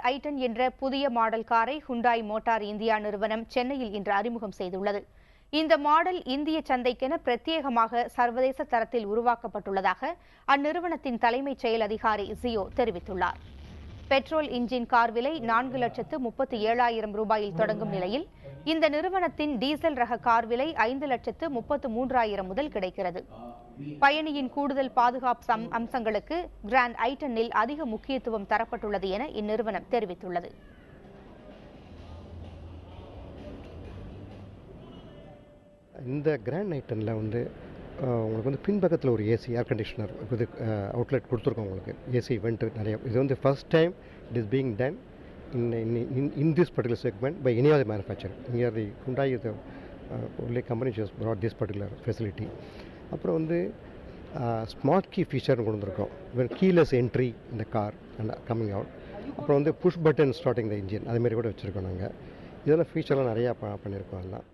Grand i ten என்ற புதிய model காரை ஹுண்டாய் மோட்டார் இந்தியா நிறுவனம் சென்னையில் இன்று அறிமுகம் செய்துள்ளது. இந்த மாடல் இந்திய சந்தைக்கென பிரத்யேகமாக சர்வதேச தரத்தில் உருவாக்கப்பட்டுள்ளதாக அந்நிறுவனத்தின் தலைமைச் செயல் அதிகாரி ஜியோ தெரிவித்துள்ளார். பெட்ரோல் இன்ஜின் கார் விலை 4,37,000 ரூபாயில் தொடங்கும் நிலையில் இந்த நிறுவனத்தின் டீசல் ரக கார் விலை 5,33,000 முதல் கிடைக்கிறது. பயணியின் கூடுதல் பாதுகாப்பு அம்சங்களுக்கு கிராண்ட் ஐட்டனில் அதிக முக்கியத்துவம் தரப்பட்டுள்ளது என இந்நிறுவனம் தெரிவித்துள்ளது. இந்த கிராண்ட் ஐட்டனில் உங்களுக்கு பின்பக்கத்தில் ஒரு ஏசி ஏர் கண்டிஷனர் அவுட்லெட் கொடுத்துருக்கோம். உங்களுக்கு ஏசி வெண்ட் நிறைய. இது first time it is being ton in this particular segment by any other manufacturer. Here the Hyundai is the only company which has brought this particular facility. அப்புறம் smart key ஃபீச்சர்னு கொண்டு வந்திருக்கோம். Keyless entry இந்த car and coming out. அப்புறம் push button starting the engine அதுமாரி கூட வச்சுருக்கோம். நாங்கள் இதெல்லாம் ஃபீச்சர்லாம் நிறையா பண்ணியிருக்கோம். எல்லாம்